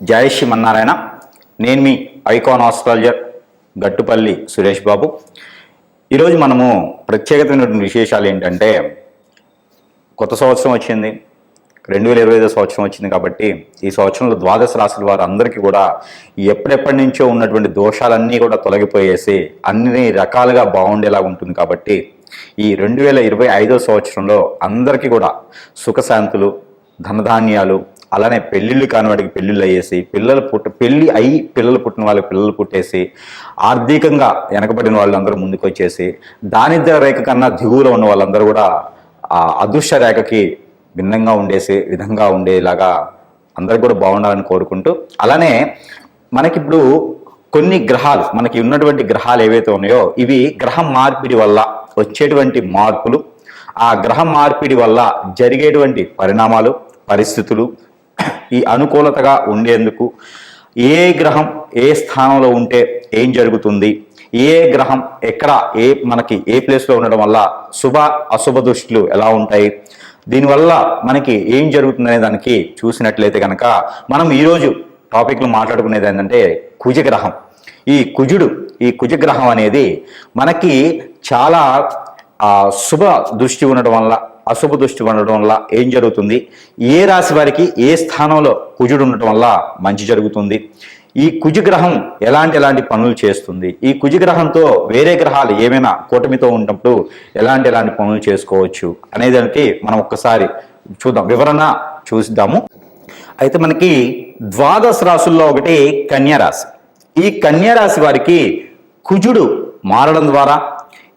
జై శ్రీమన్నారాయణ. నేను మీ icon astrologer Gattupalli Suresh Babu. ఈరోజు మనము ప్రత్యేకమైనటువంటి విశేషాలు ఏంటంటే, కొత్త సంవత్సరం వచ్చింది, 2025 సంవత్సరం వచ్చింది. కాబట్టి ఈ సంవత్సరంలో ద్వాదశ రాశుల వారు అందరికీ కూడా ఎప్పటి నుంచో ఉన్నటువంటి దోషాలన్నీ కూడా తొలగిపోయేసి అన్ని రకాలుగా బాగుండేలా ఉంటుంది. కాబట్టి ఈ 2025 సంవత్సరంలో అందరికీ కూడా సుఖశాంతులు, ధనధాన్యాలు, అలానే పెళ్ళిళ్ళు కాని వాడికి పెళ్ళిళ్ళు అయ్యేసి, పిల్లలు పుట్టిన వాళ్ళకి పిల్లలు పుట్టేసి, ఆర్థికంగా వెనకబడిన వాళ్ళందరూ ముందుకు వచ్చేసి, దారిద్ర్య రేఖ కన్నా దిగువలో ఉన్న వాళ్ళందరూ కూడా ఆ అదృష్ట రేఖకి భిన్నంగా విధంగా ఉండేలాగా అందరూ కూడా బాగుండాలని కోరుకుంటూ, అలానే మనకిప్పుడు కొన్ని గ్రహాలు, మనకి ఉన్నటువంటి గ్రహాలు ఏవైతే ఉన్నాయో ఇవి గ్రహం మార్పిడి వల్ల వచ్చేటువంటి మార్పులు, ఆ గ్రహం మార్పిడి వల్ల జరిగేటువంటి పరిణామాలు, పరిస్థితులు, ఈ అనుకూలతగా ఉండేందుకు ఏ గ్రహం ఏ స్థానంలో ఉంటే ఏం జరుగుతుంది, ఏ గ్రహం ఎక్కడ మనకి ఏ ప్లేస్లో ఉండడం వల్ల శుభ అశుభ దృష్టిలు ఎలా ఉంటాయి, దీనివల్ల మనకి ఏం జరుగుతుందనే దానికి చూసినట్లయితే కనుక మనం ఈరోజు టాపిక్లో మాట్లాడుకునేది ఏంటంటే కుజగ్రహం. ఈ కుజగ్రహం అనేది మనకి చాలా శుభ దృష్టి ఉండడం వల్ల అశుభ దృష్టి ఉండడం వల్ల ఏం జరుగుతుంది, ఏ రాశి వారికి ఏ స్థానంలో కుజుడు ఉండటం వల్ల మంచి జరుగుతుంది, ఈ కుజగ్రహం ఎలాంటి పనులు చేస్తుంది, ఈ కుజగ్రహంతో వేరే గ్రహాలు ఏమైనా కూటమితో ఉన్నప్పుడు ఎలాంటి పనులు చేసుకోవచ్చు అనేదానికి మనం ఒక్కసారి చూద్దాం, వివరణ చూద్దాము. అయితే మనకి ద్వాదశ రాశుల్లో ఒకటి కన్యా రాశి. ఈ కన్యా రాశి వారికి కుజుడు మారడం ద్వారా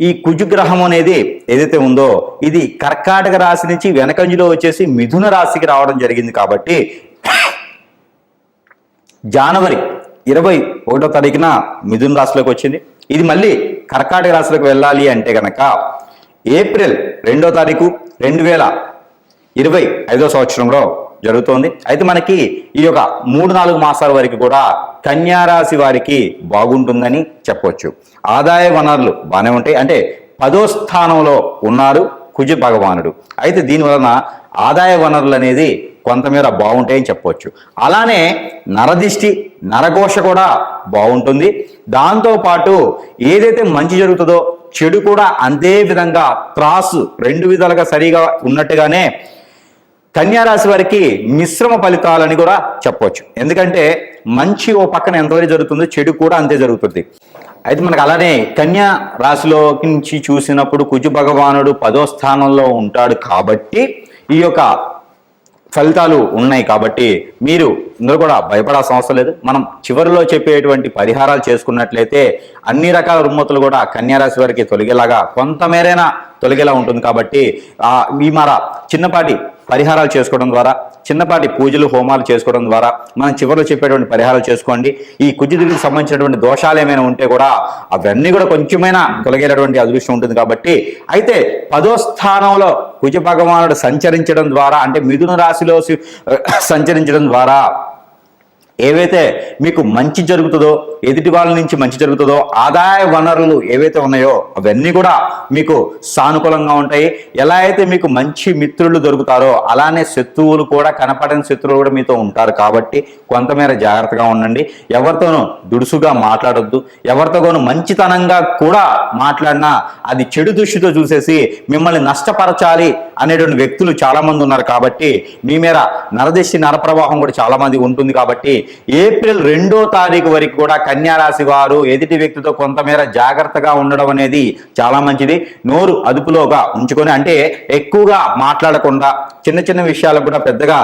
ఈ కుజగ్రహం అనేది ఏదైతే ఉందో ఇది కర్కాటక రాశి నుంచి వెనకంజలో వచ్చేసి మిథున రాశికి రావడం జరిగింది. కాబట్టి జనవరి 21వ తారీఖున మిథున రాశిలోకి వచ్చింది. ఇది మళ్ళీ కర్కాటక రాశిలోకి వెళ్ళాలి అంటే కనుక ఏప్రిల్ 2వ తారీఖు 2025 సంవత్సరంలో జరుగుతోంది. అయితే మనకి ఈ యొక్క 3-4 మాసాల వరకు కూడా కన్యా రాశి వారికి బాగుంటుందని చెప్పవచ్చు. ఆదాయ వనరులు బాగానే ఉంటాయి. అంటే 10వ స్థానంలో ఉన్నారు కుజ భగవానుడు. అయితే దీనివలన ఆదాయ వనరులు అనేది కొంతమేర బాగుంటాయని చెప్పవచ్చు. అలానే నరదిష్టి, నరఘోష కూడా బాగుంటుంది. దాంతోపాటు ఏదైతే మంచి జరుగుతుందో చెడు కూడా అంతే విధంగా త్రాసు 2 విధాలుగా సరిగా ఉన్నట్టుగానే కన్యారాశి వారికి మిశ్రమ ఫలితాలని కూడా చెప్పవచ్చు. ఎందుకంటే మంచి ఓ పక్కన ఎంతవరకు జరుగుతుందో చెడు కూడా అంతే జరుగుతుంది. అయితే మనకు అలానే కన్యా రాశిలో నుంచి చూసినప్పుడు కుజ భగవానుడు 10వ స్థానంలో ఉంటాడు. కాబట్టి ఈ యొక్క ఫలితాలు ఉన్నాయి. కాబట్టి మీరు ఇందులో కూడా భయపడాల్సిన అవసరం లేదు. మనం చివరిలో చెప్పేటువంటి పరిహారాలు చేసుకున్నట్లయితే అన్ని రకాల రుమ్మతులు కూడా కన్యారాశి వారికి తొలగేలాగా కొంతమేరైనా తొలగేలా ఉంటుంది. కాబట్టి ఈ చిన్నపాటి పరిహారాలు చేసుకోవడం ద్వారా, చిన్నపాటి పూజలు హోమాలు చేసుకోవడం ద్వారా మనం చివరిలో చెప్పేటువంటి పరిహారాలు చేసుకోండి. ఈ కుజుడికి సంబంధించినటువంటి దోషాలు ఏమైనా ఉంటే కూడా అవన్నీ కూడా కొంచెమైనా తొలగేటటువంటి అదృష్టం ఉంటుంది. కాబట్టి అయితే 10వ స్థానంలో కుజ భగవానుడు సంచరించడం ద్వారా, అంటే మిథున రాశిలో సంచరించడం ద్వారా ఏవైతే మీకు మంచి జరుగుతుందో, ఎదుటి వాళ్ళ నుంచి మంచి జరుగుతుందో, ఆదాయ వనరులు ఏవైతే ఉన్నాయో అవన్నీ కూడా మీకు సానుకూలంగా ఉంటాయి. ఎలా అయితే మీకు మంచి మిత్రులు దొరుకుతారో అలానే శత్రువులు కూడా, కనపడని శత్రువులు కూడా మీతో ఉంటారు. కాబట్టి కొంతమేర జాగ్రత్తగా ఉండండి. ఎవరితోనూ దుడుసుగా మాట్లాడొద్దు. ఎవరితోనూ మంచితనంగా కూడా మాట్లాడినా అది చెడు దృష్టితో చూసేసి మిమ్మల్ని నష్టపరచాలి అనేటువంటి వ్యక్తులు చాలా మంది ఉన్నారు. కాబట్టి మీ మీద నరదిష్టి, నరప్రవాహం కూడా చాలా మంది ఉంటుంది. కాబట్టి ఏప్రిల్ 2వ తారీఖు వరకు కూడా కన్యా రాశి వారు ఎదుటి వ్యక్తితో కొంతమేర జాగ్రత్తగా ఉండడం అనేది చాలా మంచిది. నోరు అదుపులోగా ఉంచుకొని, అంటే ఎక్కువగా మాట్లాడకుండా, చిన్న చిన్న విషయాలకు కూడా పెద్దగా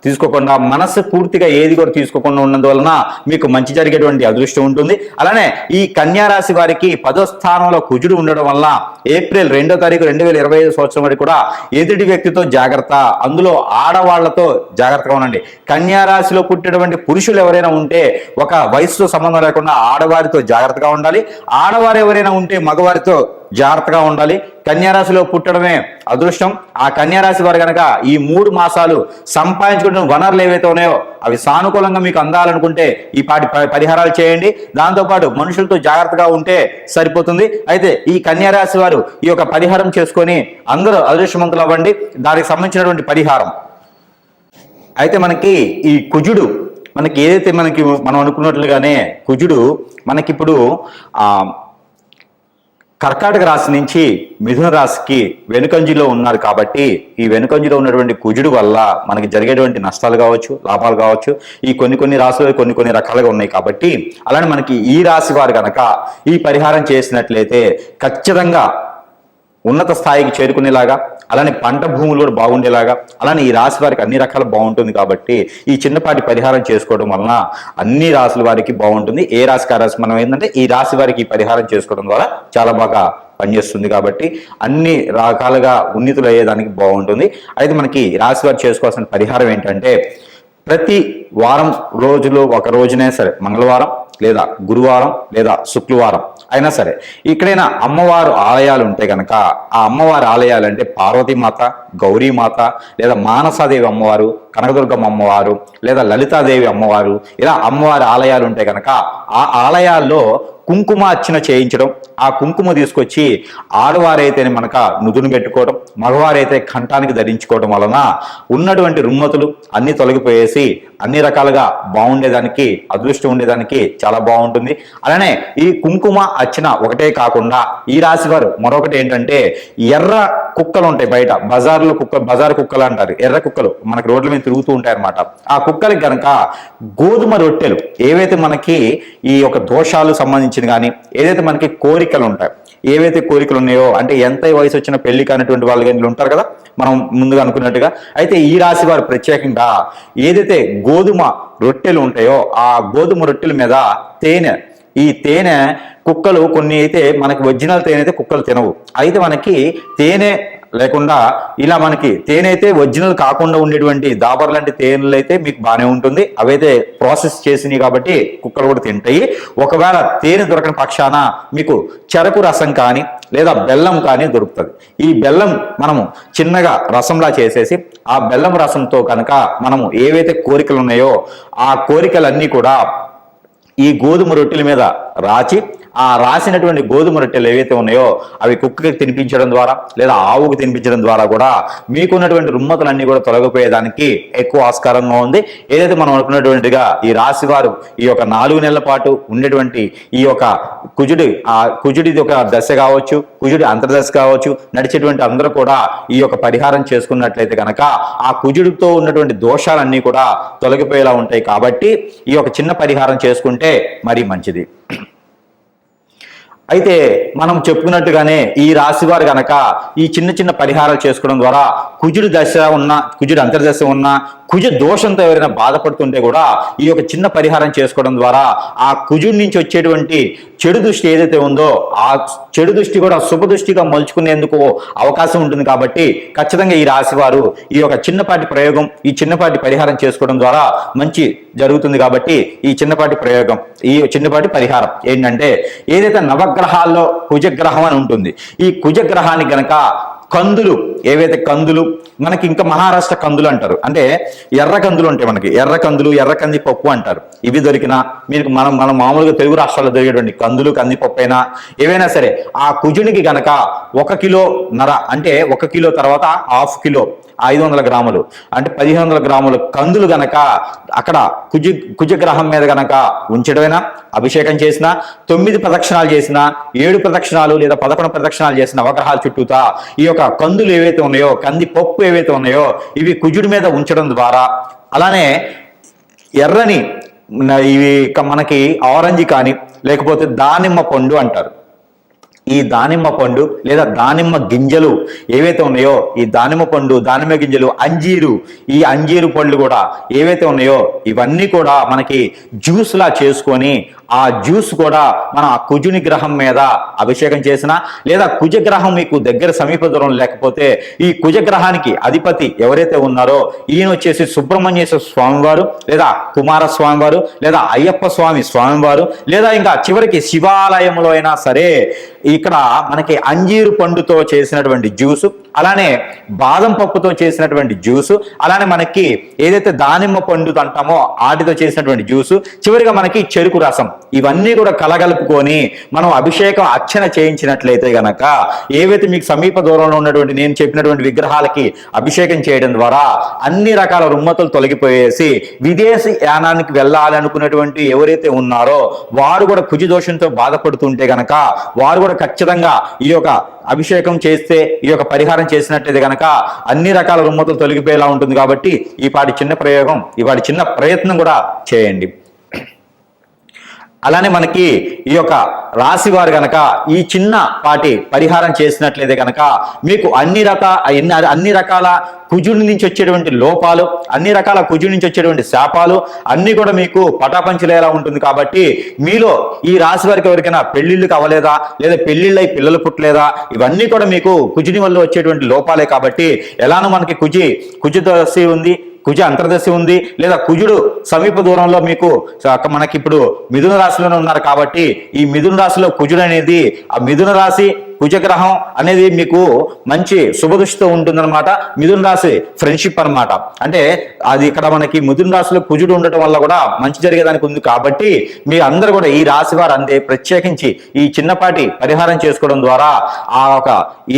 తీసుకోకుండా, మనసు పూర్తిగా ఏది కూడా తీసుకోకుండా ఉన్నందువలన మీకు మంచి జరిగేటువంటి అదృష్టం ఉంటుంది. అలానే ఈ కన్యా రాశి వారికి 10వ స్థానంలో కుజుడు ఉండడం వల్ల ఏప్రిల్ 2వ తారీఖు 2025 సంవత్సరం వరకు కూడా ఎదుటి వ్యక్తితో జాగ్రత్త, అందులో ఆడవాళ్లతో జాగ్రత్తగా ఉండండి. కన్యా రాశిలో పుట్టినటువంటి పురుషులు ఎవరైనా ఉంటే ఒక వయసుతో సంబంధం లేకుండా ఆడవారితో జాగ్రత్తగా ఉండాలి. ఆడవారు ఎవరైనా ఉంటే మగవారితో జాగ్రత్తగా ఉండాలి. కన్యారాశిలో పుట్టడమే అదృష్టం. ఆ కన్యారాశి వారు కనుక ఈ 3 మాసాలు సంపాదించుకున్న వనరులు ఏవైతే ఉన్నాయో అవి సానుకూలంగా మీకు అందాలనుకుంటే ఈ పరిహారాలు చేయండి. దాంతోపాటు మనుషులతో జాగ్రత్తగా ఉంటే సరిపోతుంది. అయితే ఈ కన్యారాశి వారు ఈ యొక్క పరిహారం చేసుకొని అందరూ అదృష్టవంతులు అవ్వండి. దానికి సంబంధించినటువంటి పరిహారం అయితే మనకి ఈ కుజుడు మనకి ఏదైతే మనం అనుకున్నట్లుగానే కుజుడు మనకిప్పుడు కర్కాటక రాశి నుంచి మిథున రాశికి వెనుకంజిలో ఉన్నారు కాబట్టి ఈ వెనుకంజిలో ఉన్నటువంటి కుజుడు వల్ల మనకి జరిగేటువంటి నష్టాలు కావచ్చు, లాభాలు కావచ్చు, ఈ కొన్ని రాశులు కొన్ని రకాలుగా ఉన్నాయి కాబట్టి అలానే మనకి ఈ రాశి వారు కనుక ఈ పరిహారం చేసినట్లయితే ఖచ్చితంగా ఉన్నత స్థాయికి చేరుకునేలాగా, అలానే పంట భూములు కూడా బాగుండేలాగా, అలానే ఈ రాశి వారికి అన్ని రకాల బాగుంటుంది కాబట్టి ఈ చిన్నపాటి పరిహారం చేసుకోవడం వలన అన్ని రాశుల వారికి బాగుంటుంది. ఏ రాశికి ఆ రాశి మనం ఏంటంటే ఈ రాశి వారికి ఈ పరిహారం చేసుకోవడం ద్వారా చాలా బాగా పనిచేస్తుంది కాబట్టి అన్ని రకాలుగా ఉన్నతులు అయ్యేదానికి బాగుంటుంది. అయితే మనకి రాశి వారు చేసుకోవాల్సిన పరిహారం ఏంటంటే ప్రతి వారం రోజులు ఒక రోజునే సరే, మంగళవారం లేదా గురువారం లేదా శుక్రవారం అయినా సరే ఇక్కడైనా అమ్మవారు ఆలయాలు ఉంటే కనుక ఆ అమ్మవారి ఆలయాలు అంటే పార్వతీమాత, గౌరీమాత లేదా మానసాదేవి అమ్మవారు, కనకదుర్గమ్మ అమ్మవారు లేదా లలితాదేవి అమ్మవారు ఇలా అమ్మవారి ఆలయాలు ఉంటే కనుక ఆ ఆలయాల్లో కుంకుమ అర్చన చేయించడం, ఆ కుంకుమ తీసుకొచ్చి ఆడవారైతే మనక నుదును పెట్టుకోవడం, మగవారైతే కంఠానికి ధరించుకోవడం వలన ఉన్నటువంటి రుమ్మతులు అన్ని తొలగిపోయేసి అన్ని రకాలుగా బాగుండేదానికి, అదృష్టం ఉండేదానికి చాలా బాగుంటుంది. అలానే ఈ కుంకుమ అర్చన ఒకటే కాకుండా ఈ రాశి వారు మరొకటి ఏంటంటే ఎర్ర కుక్కలు ఉంటాయి బయట, బజార్ కుక్కలు అంటారు, ఎర్ర కుక్కలు మనకి రోడ్ల మీద తిరుగుతూ ఉంటాయి అన్నమాట. ఆ కుక్కలకి కనుక గోధుమ రొట్టెలు ఏవైతే మనకి ఈ యొక్క దోషాలు సంబంధించిన కానీ ఏదైతే మనకి కోరికలు ఉంటాయి, ఏవైతే కోరికలు ఉన్నాయో అంటే ఎంత వయసు వచ్చిన పెళ్లి కానిటువంటి వాళ్ళు కానీ ఉంటారు కదా మనం ముందుగా అనుకున్నట్టుగా, అయితే ఈ రాశి వారు ప్రత్యేకంగా ఏదైతే గోధుమ రొట్టెలు ఉంటాయో ఆ గోధుమ రొట్టెల మీద తేనె, ఈ తేనె కుక్కలు కొన్ని అయితే మనకి ఒరిజినల్ తేనె అయితే కుక్కలు తినవు, అయితే మనకి తేనె లేకుండా ఇలా మనకి తేనె అయితే ఒరిజినల్ కాకుండా ఉండేటువంటి దాబర్ లాంటి తేనెలు అయితే మీకు బాగానే ఉంటుంది, అవైతే ప్రాసెస్ చేసినాయి కాబట్టి కుక్కలు కూడా తింటాయి. ఒకవేళ తేనె దొరకని పక్షాన మీకు చెరకు రసం కానీ లేదా బెల్లం కానీ దొరుకుతుంది. ఈ బెల్లం మనము చిన్నగా రసంలా చేసేసి ఆ బెల్లం రసంతో కనుక మనము ఏవైతే కోరికలు ఉన్నాయో ఆ కోరికలన్నీ కూడా ఈ గోధుమ రొట్టెల మీద రాచి ఆ రాసినటువంటి గోధుమ రొట్టెలు ఏవైతే ఉన్నాయో అవి కుక్కకి తినిపించడం ద్వారా లేదా ఆవుకు తినిపించడం ద్వారా కూడా మీకున్నటువంటి రుమ్మతులన్నీ కూడా తొలగిపోయేదానికి ఎక్కువ ఆస్కారంగా ఉంది. ఏదైతే మనం అనుకున్నటువంటిగా ఈ రాశి వారు ఈ యొక్క 4 నెలల పాటు ఉండేటువంటి ఈ యొక్క కుజుడి ఒక దశ కావచ్చు, కుజుడి అంతర్దశ కావచ్చు, నడిచేటువంటి అందరూ కూడా ఈ యొక్క పరిహారం చేసుకున్నట్లయితే కనుక ఆ కుజుడితో ఉన్నటువంటి దోషాలన్నీ కూడా తొలగిపోయేలా ఉంటాయి కాబట్టి ఈ యొక్క చిన్న పరిహారం చేసుకుంటే మరీ మంచిది. అయితే మనం చెప్పుకున్నట్టుగానే ఈ రాశి వారు కనుక ఈ చిన్న పరిహారాలు చేసుకోవడం ద్వారా కుజుడి దశ ఉన్న, కుజుడి అంతర్దశ ఉన్న, కుజ దోషంతో ఎవరైనా బాధపడుతుంటే కూడా ఈ యొక్క చిన్న పరిహారం చేసుకోవడం ద్వారా ఆ కుజుడి నుంచి వచ్చేటువంటి చెడు దృష్టి ఏదైతే ఉందో ఆ చెడు దృష్టి కూడా శుభ దృష్టిగా మలుచుకునేందుకు అవకాశం ఉంటుంది. కాబట్టి ఖచ్చితంగా ఈ రాశి వారు ఈ యొక్క చిన్నపాటి ప్రయోగం, ఈ చిన్నపాటి పరిహారం చేసుకోవడం ద్వారా మంచి జరుగుతుంది. కాబట్టి ఈ చిన్నపాటి ప్రయోగం, ఈ చిన్నపాటి పరిహారం ఏంటంటే ఏదైతే నవగ్రహాల్లో కుజగ్రహం అని ఉంటుంది, ఈ కుజగ్రహానికి గనక కందులు, ఏవైతే కందులు మనకి ఇంకా మహారాష్ట్ర కందులు అంటారు, అంటే ఎర్ర కందులు ఉంటాయి మనకి, ఎర్ర కందులు, ఎర్ర కందిపప్పు అంటారు. ఇవి దొరికినా మీకు మనం మామూలుగా తెలుగు రాష్ట్రాల్లో దొరికేటువంటి కందులు, కందిపప్పు అయినా ఏవైనా సరే ఆ కుజునికి గనక 1 కిలోన్నర అంటే 1 కిలో తర్వాత 1/2 కిలో 500 గ్రాములు అంటే 1500 గ్రాములు కందులు గనక అక్కడ కుజగ్రహం మీద గనక ఉంచడమైనా, అభిషేకం చేసిన, 9 ప్రదక్షిణాలు చేసిన, 7 ప్రదక్షిణాలు లేదా 11 ప్రదక్షిణాలు చేసిన నవగ్రహాల చుట్టూతా ఈ యొక్క కందులు ఏవైతే ఉన్నాయో, కందిపప్పు ఏవైతే ఉన్నాయో ఇవి కుజుడి మీద ఉంచడం ద్వారా, అలానే ఎర్రని ఇవి మనకి ఆరెంజ్ కానీ లేకపోతే దానిమ్మ పండు అంటారు, ఈ దానిమ్మ పండు లేదా దానిమ్మ గింజలు ఏవైతే ఉన్నాయో ఈ దానిమ్మ పండు, దానిమ్మ గింజలు, అంజీరు, ఈ అంజీరు పళ్ళు కూడా ఏవైతే ఉన్నాయో ఇవన్నీ కూడా మనకి జ్యూస్లా చేసుకొని ఆ జ్యూస్ కూడా మన కుజుని గ్రహం మీద అభిషేకం చేసిన లేదా కుజగ్రహం మీకు దగ్గర సమీప దూరం లేకపోతే ఈ కుజగ్రహానికి అధిపతి ఎవరైతే ఉన్నారో ఈయన వచ్చేసి సుబ్రహ్మణ్యేశ్వర స్వామివారు లేదా కుమారస్వామి వారు లేదా అయ్యప్ప స్వామివారు లేదా ఇంకా చివరికి శివాలయంలో అయినా సరే ఇక్కడ మనకి అంజీరు పండుతో చేసినటువంటి జ్యూసు, అలానే బాదం పప్పుతో చేసినటువంటి జ్యూసు, అలానే మనకి ఏదైతే దానిమ్మ పండు అంటామో వాటితో చేసినటువంటి జ్యూసు, చివరిగా మనకి చెరుకు రసం, ఇవన్నీ కూడా కలగలుపుకొని మనం అభిషేకం అర్చన చేయించినట్లయితే గనక ఏవైతే మీకు సమీప దూరంలో ఉన్నటువంటి నేను చెప్పినటువంటి విగ్రహాలకి అభిషేకం చేయడం ద్వారా అన్ని రకాల రుమ్మతులు తొలగిపోయేసి విదేశీ యానానికి వెళ్ళాలనుకున్నటువంటి ఎవరైతే ఉన్నారో వారు కూడా కుజ దోషంతో బాధపడుతుంటే గనక వారు కూడా ఖచ్చితంగా ఈ యొక్క అభిషేకం చేస్తే, ఈ యొక్క పరిహారం చేసినట్టయితే గనక అన్ని రకాల రుమ్మతులు తొలగిపోయేలా ఉంటుంది. కాబట్టి ఈ పాటి చిన్న ప్రయోగం, ఈ పాటి చిన్న ప్రయత్నం కూడా చేయండి. అలానే మనకి ఈ యొక్క రాశి వారు గనక ఈ చిన్న పాటి పరిహారం చేసినట్లయితే గనక మీకు అన్ని రకాల కుజుడి నుంచి వచ్చేటువంటి లోపాలు, అన్ని రకాల కుజుడి నుంచి వచ్చేటువంటి శాపాలు అన్ని కూడా మీకు పటాపంచలేలా ఉంటుంది. కాబట్టి మీలో ఈ రాశి వారికి ఎవరికైనా పెళ్లిళ్ళకి అవ్వలేదా, లేదా పెళ్లిళ్ళై పిల్లలు పుట్టలేదా, ఇవన్నీ కూడా మీకు కుజుని వల్ల వచ్చేటువంటి లోపాలే. కాబట్టి ఎలానో మనకి కుజదశి ఉంది, కుజ అంతర్దశి ఉంది, లేదా కుజుడు సమీప దూరంలో మీకు మనకి ఇప్పుడు మిథున రాశిలోనే ఉన్నారు. కాబట్టి ఈ మిథున రాశిలో కుజుడు అనేది, ఆ మిథున రాశి కుజగ్రహం అనేది మీకు మంచి శుభదృష్టితో ఉంటుందన్నమాట. మిథున రాశి ఫ్రెండ్షిప్ అనమాట. అంటే అది ఇక్కడ మనకి మిథున రాశిలో కుజుడు ఉండటం వల్ల కూడా మంచి జరిగేదానికి ఉంది. కాబట్టి మీ అందరూ కూడా ఈ రాశి వారు అంతే ప్రత్యేకించి ఈ చిన్నపాటి పరిహారం చేసుకోవడం ద్వారా ఆ ఒక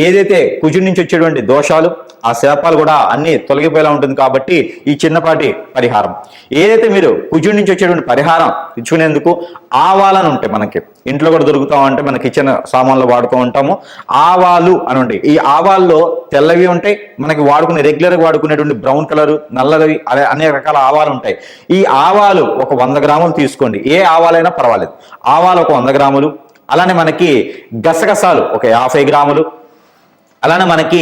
ఏదైతే కుజుడి నుంచి వచ్చేటువంటి దోషాలు, ఆ శాపాలు కూడా అన్ని తొలగిపోయేలా ఉంటుంది. కాబట్టి ఈ చిన్నపాటి పరిహారం ఏదైతే మీరు కుజుడి నుంచి వచ్చేటువంటి పరిహారం ఇచ్చుకునేందుకు ఆవాలను ఉంటాయి, మనకి ఇంట్లో కూడా దొరుకుతా ఉంటే మన కిచెన్ సామాన్లు వాడుతూ ఉంటాము. ఆవాలు అని ఉంటాయి. ఈ ఆవాల్లో తెల్లవి ఉంటాయి, మనకి రెగ్యులర్గా వాడుకునేటువంటి బ్రౌన్ కలర్, నల్లవి, అనేక రకాల ఆవాలు ఉంటాయి. ఈ ఆవాలు ఒక 100 గ్రాములు తీసుకోండి. ఏ ఆవాలైనా పర్వాలేదు. ఆవాలు ఒక 100 గ్రాములు, అలానే మనకి గసగసాలు ఒక 50 గ్రాములు, అలానే మనకి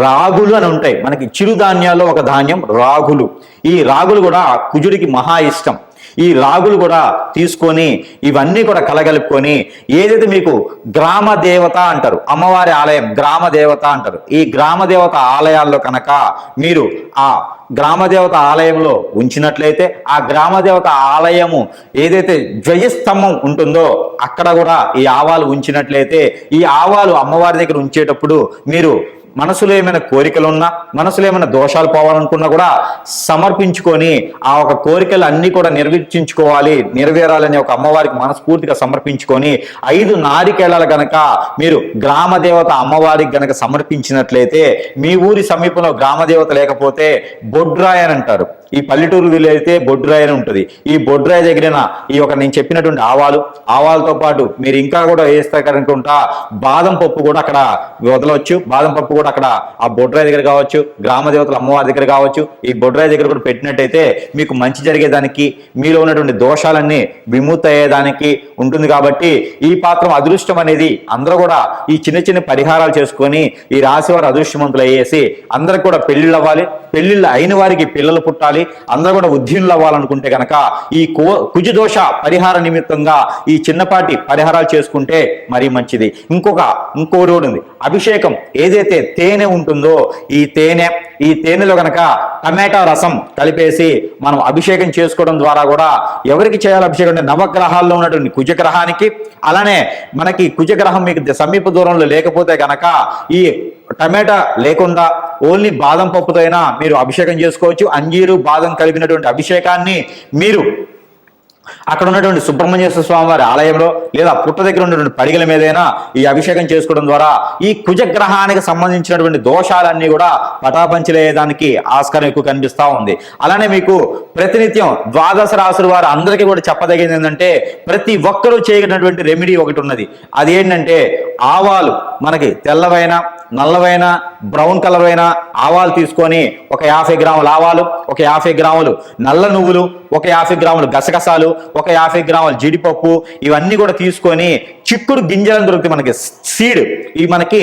రాగులు అని ఉంటాయి. మనకి చిరుధాన్యాల్లో ఒక ధాన్యం రాగులు. ఈ రాగులు కూడా కుజుడికి మహా ఇష్టం. ఈ రాగులు కూడా తీసుకొని ఇవన్నీ కూడా కలగలుపుకొని ఏదైతే మీకు గ్రామ దేవత అంటారు, అమ్మవారి ఆలయం గ్రామ దేవత అంటారు. ఈ గ్రామ దేవత ఆలయాల్లో కనుక మీరు ఆ గ్రామదేవత ఆలయంలో ఉంచినట్లయితే ఆ గ్రామదేవత ఆలయము ఏదైతే ధ్వజస్తంభం ఉంటుందో అక్కడ కూడా ఈ ఆవాలు ఉంచినట్లయితే ఈ ఆవాలు అమ్మవారి దగ్గర ఉంచేటప్పుడు మీరు మనసులో ఏమైనా కోరికలు ఉన్నా, మనసులో ఏమైనా దోషాలు పోవాలనుకున్నా కూడా సమర్పించుకొని ఆ ఒక కోరికలు అన్ని కూడా నెరవేరాలని ఒక అమ్మవారికి మనస్ఫూర్తిగా సమర్పించుకొని 5 నారికేళాలు గనక మీరు గ్రామదేవత అమ్మవారికి గనక సమర్పించినట్లయితే మీ ఊరి సమీపంలో గ్రామదేవత లేకపోతే బొడ్రాయి అని అంటారు. ఈ పల్లెటూరు అయితే బొడ్రాయి అని ఉంటుంది. ఈ బొడ్రాయి దగ్గర ఈ ఒక నేను చెప్పినటువంటి ఆవాలతో పాటు మీరు ఇంకా కూడా వేస్తే కనుకుంటా బాదం పప్పు కూడా అక్కడ వదలవచ్చు. బాదం పప్పు కూడా అక్కడ ఆ బొడ్రాయి దగ్గర కావచ్చు, గ్రామదేవతల అమ్మవారి దగ్గర కావచ్చు, ఈ బొడ్రాయి దగ్గర కూడా పెట్టినట్టయితే మీకు మంచి జరిగేదానికి, మీలో ఉన్నటువంటి దోషాలన్నీ విముక్తి అయ్యేదానికి ఉంటుంది. కాబట్టి ఈ పాత్రం అదృష్టం అనేది అందరూ కూడా ఈ చిన్న చిన్న పరిహారాలు చేసుకొని ఈ రాశి వారు అదృష్టవంతులు అయ్యేసి అందరికి కూడా పెళ్లిళ్ళు అవ్వాలి, పెళ్లిళ్ళు అయిన వారికి పిల్లలు పుట్టాలి, అందరూ కూడా ఉద్యోగులు అవ్వాలనుకుంటే కనుక ఈ కుజదోష పరిహార నిమిత్తంగా ఈ చిన్నపాటి పరిహారాలు చేసుకుంటే మరీ మంచిది. ఇంకో రోడ్ ఉంది. అభిషేకం ఏదైతే తేనె ఉంటుందో ఈ తేనెలో కనుక టమాటా రసం కలిపేసి మనం అభిషేకం చేసుకోవడం ద్వారా కూడా ఎవరికి చేయాలి అభిషేకం అంటే నవగ్రహాల్లో ఉన్నటువంటి కుజగ్రహానికి, అలానే మనకి కుజగ్రహం మీకు సమీప దూరంలో లేకపోతే కనుక ఈ టమాటా లేకుండా ఓన్లీ బాదం పప్పుతో అయినా మీరు అభిషేకం చేసుకోవచ్చు. అంజీరు బాదం కలిపినటువంటి అభిషేకాన్ని మీరు అక్కడ ఉన్నటువంటి సుబ్రహ్మణ్యేశ్వర స్వామి వారి ఆలయంలో లేదా పుట్ట దగ్గర ఉన్నటువంటి పడిగల మీదైనా ఈ అభిషేకం చేసుకోవడం ద్వారా ఈ కుజగ్రహానికి సంబంధించినటువంటి దోషాలన్నీ కూడా పటాపంచలేదానికి ఆస్కారం ఎక్కువ కనిపిస్తూ ఉంది. అలానే మీకు ప్రతినిత్యం 12 రాసుల వారు అందరికీ కూడా చెప్పదగింది ఏంటంటే ప్రతి ఒక్కరూ చేయగలిగినటువంటి రెమెడీ ఒకటి ఉన్నది. అది ఏంటంటే ఆవాలు మనకి తెల్లవైన, నల్లవైన, బ్రౌన్ కలర్ అయిన ఆవాలు తీసుకొని ఒక 50 గ్రాముల ఆవాలు, ఒక 50 గ్రాములు నల్ల నువ్వులు, ఒక 50 గ్రాములు గసగసాలు, ఒక 50 గ్రాముల జీడిపప్పు, ఇవన్నీ కూడా తీసుకొని చిక్కుడు గింజలను దొరుకుతాయి మనకి సీడ్. ఇవి మనకి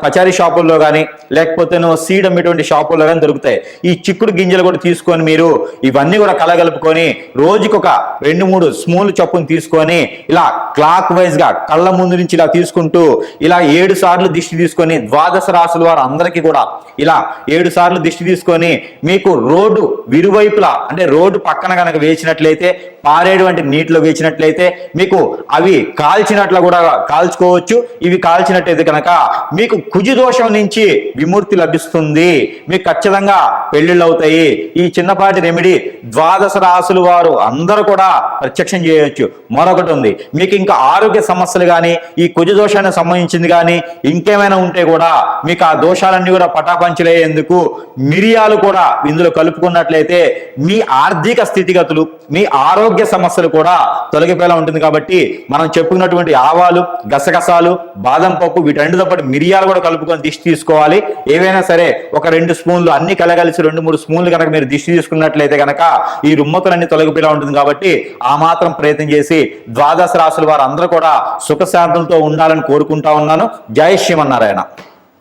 పచారీ షాపుల్లో కానీ లేకపోతే సీడ్ అమ్మేటువంటి షాపుల్లో కానీ దొరుకుతాయి. ఈ చిక్కుడు గింజలు కూడా తీసుకొని మీరు ఇవన్నీ కూడా కలగలుపుకొని రోజుకొక 2-3 స్పూన్లు చొప్పును తీసుకొని ఇలా క్లాక్ వైజ్ గా కళ్ళ ముందు నుంచి ఇలా తీసుకుంటూ ఇలా 7 సార్లు దిష్టి తీసుకొని 12 రాసుల వారు అందరికీ కూడా ఇలా 7 సార్లు దిష్టి తీసుకొని మీకు రోడ్డు విరువైపులా అంటే రోడ్డు పక్కన కనుక వేసినట్లయితే పారే పారేటువంటి నీటిలో వేసినట్లయితే మీకు అవి కాల్చినట్లు కూడా కాల్చుకోవచ్చు. ఇవి కాల్చినట్లయితే కనుక మీకు కుజు దోషం నుంచి విముక్తి లభిస్తుంది. మీకు ఖచ్చితంగా పెళ్లిళ్ళు అవుతాయి. ఈ చిన్నపాటి రెమెడీ ద్వాదశ రాసులు వారు అందరూ కూడా ప్రత్యక్షం చేయవచ్చు. మరొకటి ఉంది, మీకు ఇంకా ఆరోగ్య సమస్యలు కానీ ఈ కుజ దోషానికి సంబంధించింది కానీ ఇంకేమైనా ఉంటే కూడా మీకు ఆ దోషాలన్నీ కూడా పటాపంచలేందుకు మిరియాలు కూడా ఇందులో కలుపుకున్నట్లయితే మీ ఆర్థిక స్థితిగతులు, మీ ఆరోగ్య సమస్యలు కూడా తొలగిపోయేలా ఉంటుంది. కాబట్టి మనం చెప్పుకున్నటువంటి ఆవాలు, గసగసాలు, బాదం పప్పు వీటన్నిటితో పాటు మిరియాలు కూడా కలుపుకొని దిష్టి తీసుకోవాలి. ఏవైనా సరే ఒక 2 స్పూన్లు అన్ని కలగలిసి 2-3 స్పూన్లు కనుక మీరు దిష్టి తీసుకున్నట్లయితే కనుక ఈ రుమ్మతులన్నీ తొలగిపోయేలా ఉంటుంది. కాబట్టి ఆ మాత్రం ప్రయత్నం చేసి ద్వాదశ రాశుల వారు అందరూ కూడా సుఖశాంతులతో ఉండాలని కోరుకుంటా ఉన్నాను. జై శ్రీమన్నారాయణ.